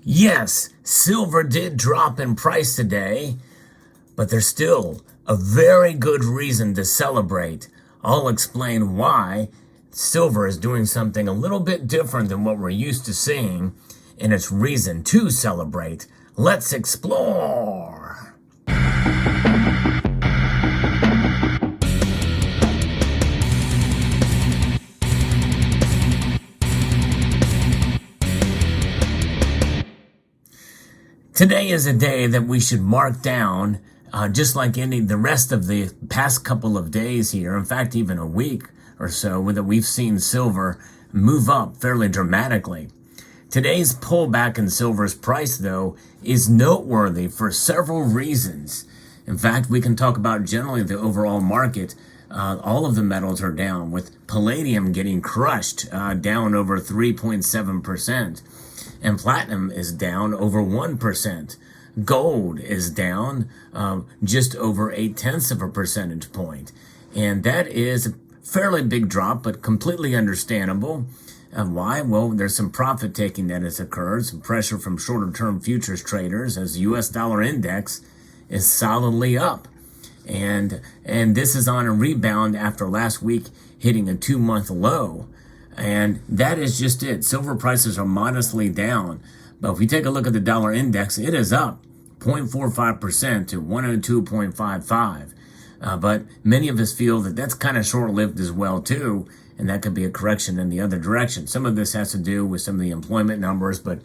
Yes, silver did drop in price today, but there's still a very good reason to celebrate. I'll explain why silver is doing something a little bit different than what we're used to seeing, and its reason to celebrate. Let's explore. Today is a day that we should mark down, just like the rest of the past couple of days here. In fact, even a week or so that we've seen silver move up fairly dramatically. Today's pullback in silver's price, though, is noteworthy for several reasons. In fact, we can talk about generally the overall market. All of the metals are down, with palladium getting crushed, down over 3.7%. And platinum is down over 1%. Gold is down just over 0.8 of a percentage point. And that is a fairly big drop, but completely understandable. Why? Well, there's some profit taking that has occurred, some pressure from shorter term futures traders as the US dollar index is solidly up. And this is on a rebound after last week hitting a 2-month low. And that is just it. Silver prices are modestly down. But if we take a look at the dollar index, it is up 0.45% to 102.55. But many of us feel that that's kind of short-lived as well, too. And that could be a correction in the other direction. Some of this has to do with some of the employment numbers, but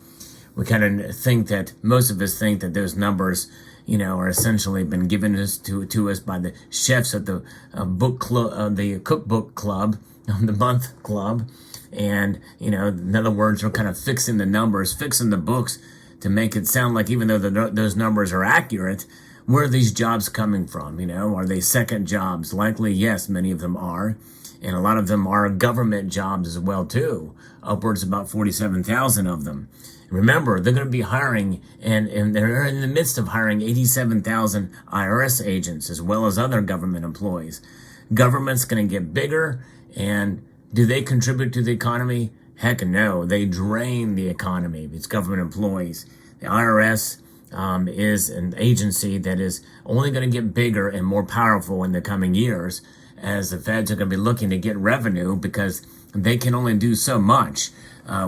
we kind of think that most of us think that those numbers, are essentially been given to us by the chefs at the book club, the cookbook club, the month club. And, in other words, we're kind of fixing the numbers, fixing the books to make it sound like even though those numbers are accurate, where are these jobs coming from? Are they second jobs? Likely, yes, many of them are. And a lot of them are government jobs as well, too. Upwards about 47,000 of them. Remember, they're going to be hiring, and they're in the midst of hiring 87,000 IRS agents as well as other government employees. Government's going to get bigger, and do they contribute to the economy? Heck no. They drain the economy. It's government employees. The IRS is an agency that is only going to get bigger and more powerful in the coming years as the feds are going to be looking to get revenue because they can only do so much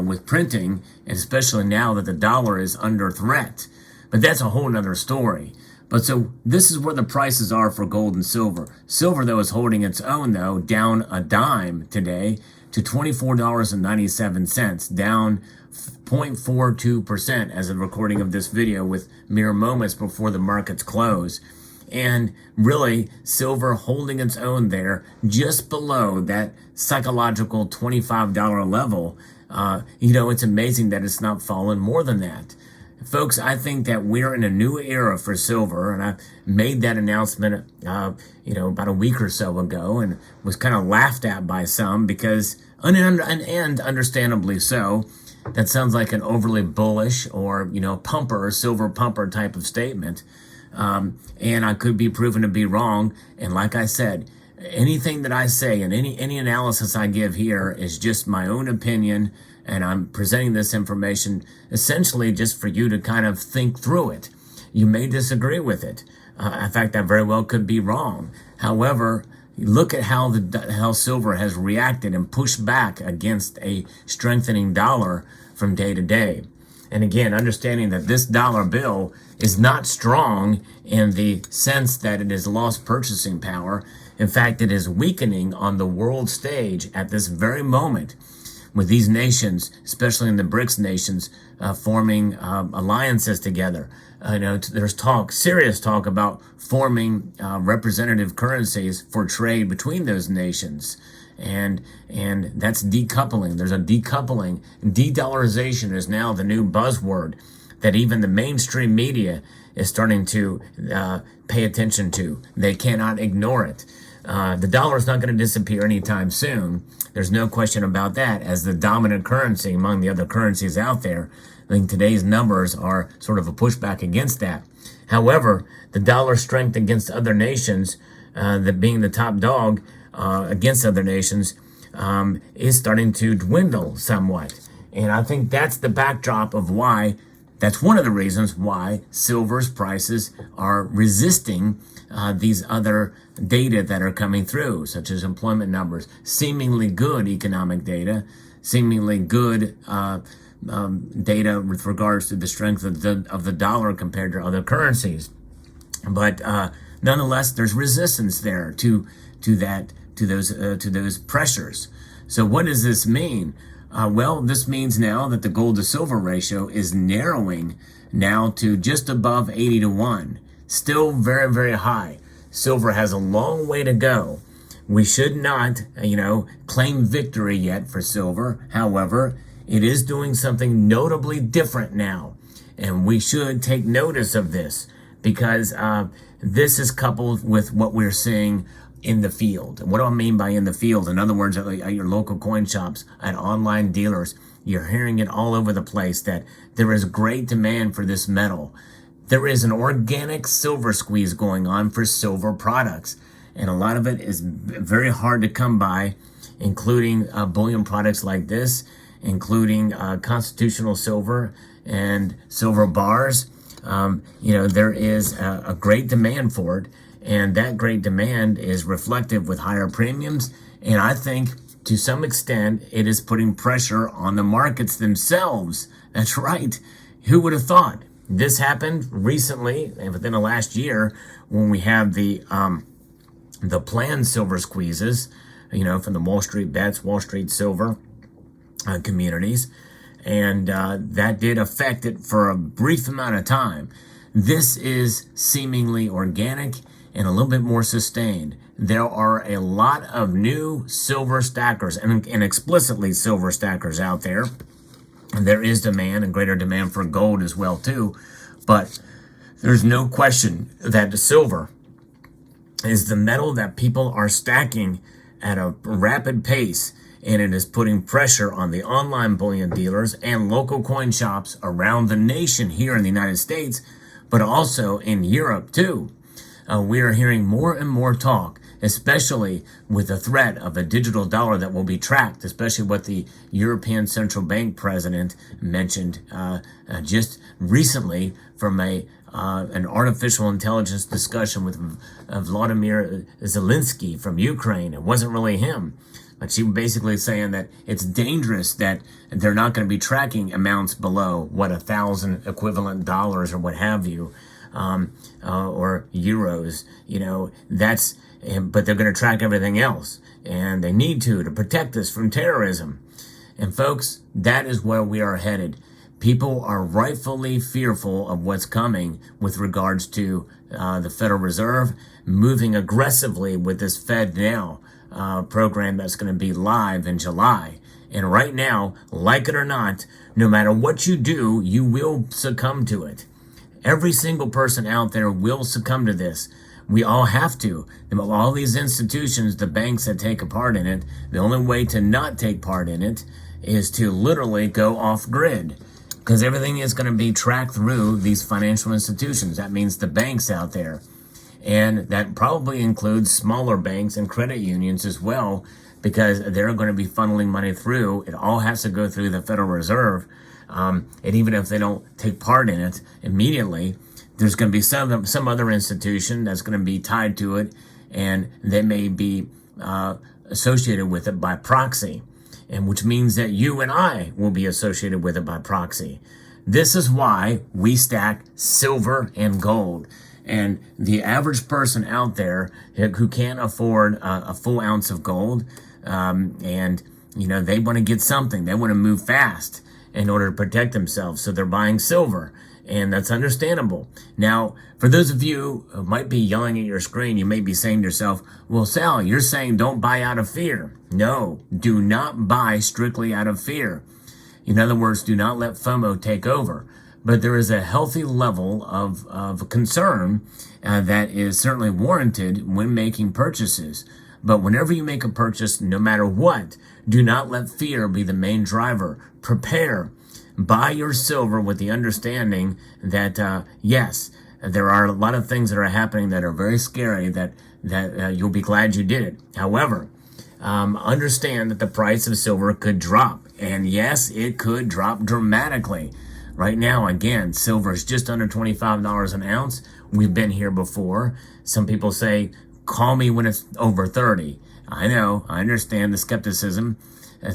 with printing, and especially now that the dollar is under threat. But that's a whole nother story. But so this is where the prices are for gold and silver. Silver, though, is holding its own, though, down a dime today to $24.97, down 0.42% as of recording of this video with mere moments before the markets close. And really, silver holding its own there just below that psychological $25 level. It's amazing that it's not fallen more than that. Folks, I think that we're in a new era for silver, and I made that announcement, about a week or so ago, and was kind of laughed at by some because, and understandably so, that sounds like an overly bullish or, silver pumper type of statement. And I could be proven to be wrong. And like I said, anything that I say and any analysis I give here is just my own opinion. And I'm presenting this information essentially just for you to kind of think through it. You may disagree with it. In fact, I very well could be wrong. However, look at how silver has reacted and pushed back against a strengthening dollar from day to day. And again, understanding that this dollar bill is not strong in the sense that it has lost purchasing power. In fact, it is weakening on the world stage at this very moment, with these nations, especially in the BRICS nations, forming alliances together. There's serious talk about forming representative currencies for trade between those nations. And that's decoupling. There's a decoupling. De-dollarization is now the new buzzword that even the mainstream media is starting to pay attention to. They cannot ignore it. The dollar is not going to disappear anytime soon. There's no question about that as the dominant currency among the other currencies out there. I think today's numbers are sort of a pushback against that. However, the dollar strength against other nations, that being the top dog against other nations, is starting to dwindle somewhat. And I think that's the backdrop of why that's one of the reasons why silver's prices are resisting these other data that are coming through, such as employment numbers, seemingly good economic data, seemingly good data with regards to the strength of the dollar compared to other currencies. But nonetheless, there's resistance there to those pressures. So what does this mean? Well, this means now that the gold to silver ratio is narrowing now to just above 80 to 1. Still very, very high. Silver has a long way to go. We should not, claim victory yet for silver. However, it is doing something notably different now. And we should take notice of this because this is coupled with what we're seeing in the field. And what do I mean by in the field? In other words, at your local coin shops, at online dealers, you're hearing it all over the place that there is great demand for this metal. There is an organic silver squeeze going on for silver products. And a lot of it is very hard to come by, including bullion products like this, including constitutional silver and silver bars. There is a great demand for it. And that great demand is reflective with higher premiums. And I think to some extent, it is putting pressure on the markets themselves. That's right. Who would have thought? This happened recently, within the last year, when we have the planned silver squeezes, from the Wall Street Bets, Wall Street Silver communities. And that did affect it for a brief amount of time. This is seemingly organic and a little bit more sustained. There are a lot of new silver stackers and explicitly silver stackers out there. And there is demand and greater demand for gold as well too. But there's no question that the silver is the metal that people are stacking at a rapid pace, and it is putting pressure on the online bullion dealers and local coin shops around the nation here in the United States, but also in Europe too. We are hearing more and more talk, especially with the threat of a digital dollar that will be tracked, especially what the European Central Bank president mentioned just recently from an artificial intelligence discussion with Vladimir Zelensky from Ukraine. It wasn't really him, but she was basically saying that it's dangerous that they're not going to be tracking amounts below 1,000 equivalent dollars or what have you. Or euros, but they're going to track everything else, and they need to protect us from terrorism. And folks, that is where we are headed. People are rightfully fearful of what's coming with regards to the Federal Reserve moving aggressively with this Fed Now program that's going to be live in July. And right now, like it or not, no matter what you do, you will succumb to it. Every single person out there will succumb to this. We all have to. All these institutions, the banks that take a part in it, the only way to not take part in it is to literally go off grid, because everything is going to be tracked through these financial institutions. That means the banks out there. And that probably includes smaller banks and credit unions as well, because they're going to be funneling money through. It all has to go through the Federal Reserve. And even if they don't take part in it immediately, there's going to be some other institution that's going to be tied to it, and they may be associated with it by proxy, and which means that you and I will be associated with it by proxy. This is why we stack silver and gold. And the average person out there who can't afford a full ounce of gold, and they want to get something, they want to move fast in order to protect themselves. So they're buying silver, and that's understandable. Now, for those of you who might be yelling at your screen, you may be saying to yourself, well, Sal, you're saying don't buy out of fear. No, do not buy strictly out of fear. In other words, do not let FOMO take over. But there is a healthy level of concern that is certainly warranted when making purchases. But whenever you make a purchase, no matter what, do not let fear be the main driver. Prepare. Buy your silver with the understanding that, yes, there are a lot of things that are happening that are very scary that you'll be glad you did it. However, understand that the price of silver could drop. And yes, it could drop dramatically. Right now, again, silver is just under $25 an ounce. We've been here before. Some people say, call me when it's over 30. I know, I understand the skepticism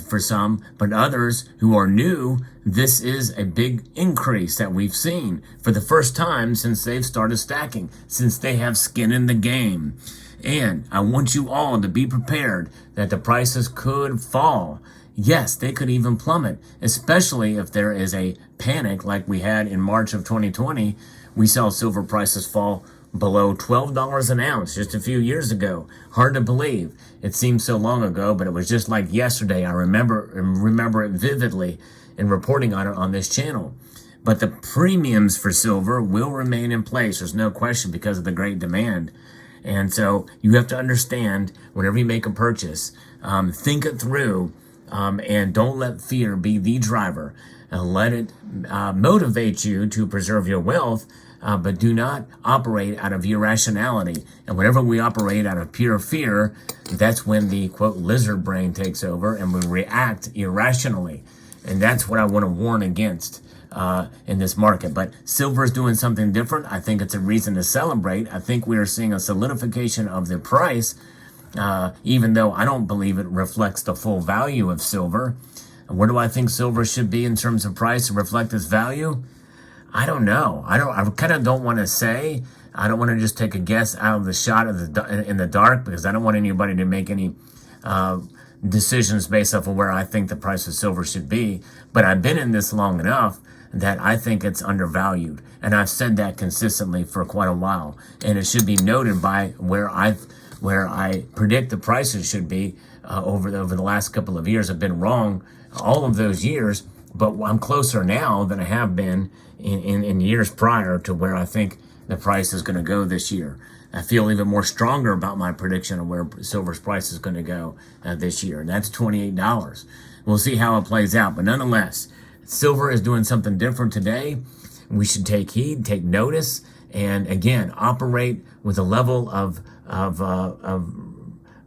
for some, but others who are new, this is a big increase that we've seen for the first time since they've started stacking, since they have skin in the game. And I want you all to be prepared that the prices could fall. Yes, they could even plummet, especially if there is a panic like we had in March of 2020. We saw silver prices fall below $12 an ounce just a few years ago. Hard to believe. It seems so long ago, but it was just like yesterday. I remember it vividly in reporting on it on this channel. But the premiums for silver will remain in place. There's no question because of the great demand. And so you have to understand whenever you make a purchase, think it through and don't let fear be the driver. Let it motivate you to preserve your wealth, but do not operate out of irrationality. And whenever we operate out of pure fear, that's when the, quote, lizard brain takes over and we react irrationally. And that's what I want to warn against in this market. But silver is doing something different. I think it's a reason to celebrate. I think we are seeing a solidification of the price, even though I don't believe it reflects the full value of silver. Where do I think silver should be in terms of price to reflect its value? I don't know. I kind of don't want to say. I don't want to just take a guess out of the shot of in the dark, because I don't want anybody to make any decisions based off of where I think the price of silver should be. But I've been in this long enough that I think it's undervalued, and I've said that consistently for quite a while. And it should be noted by where I predict the prices should be over the last couple of years. I've been wrong all of those years, but I'm closer now than I have been in years prior to where I think the price is going to go this year. I feel even more stronger about my prediction of where silver's price is going to go this year, and that's $28. We'll see how it plays out, but nonetheless, silver is doing something different today. We should take heed, take notice, and again, operate with a level of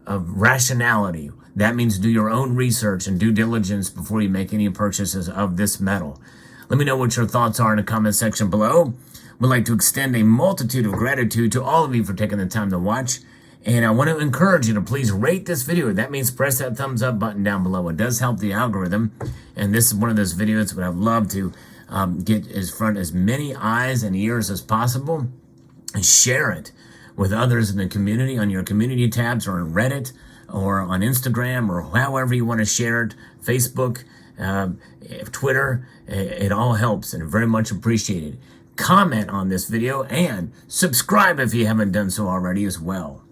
rationality. That means do your own research and due diligence before you make any purchases of this metal. Let me know what your thoughts are in the comment section below. We'd like to extend a multitude of gratitude to all of you for taking the time to watch. And I want to encourage you to please rate this video. That means press that thumbs up button down below. It does help the algorithm. And this is one of those videos that I'd love to get in front of as many eyes and ears as possible. And share it with others in the community on your community tabs or on Reddit or on Instagram or however you want to share it, Facebook, Twitter. It all helps and very much appreciated. Comment on this video and subscribe if you haven't done so already as well.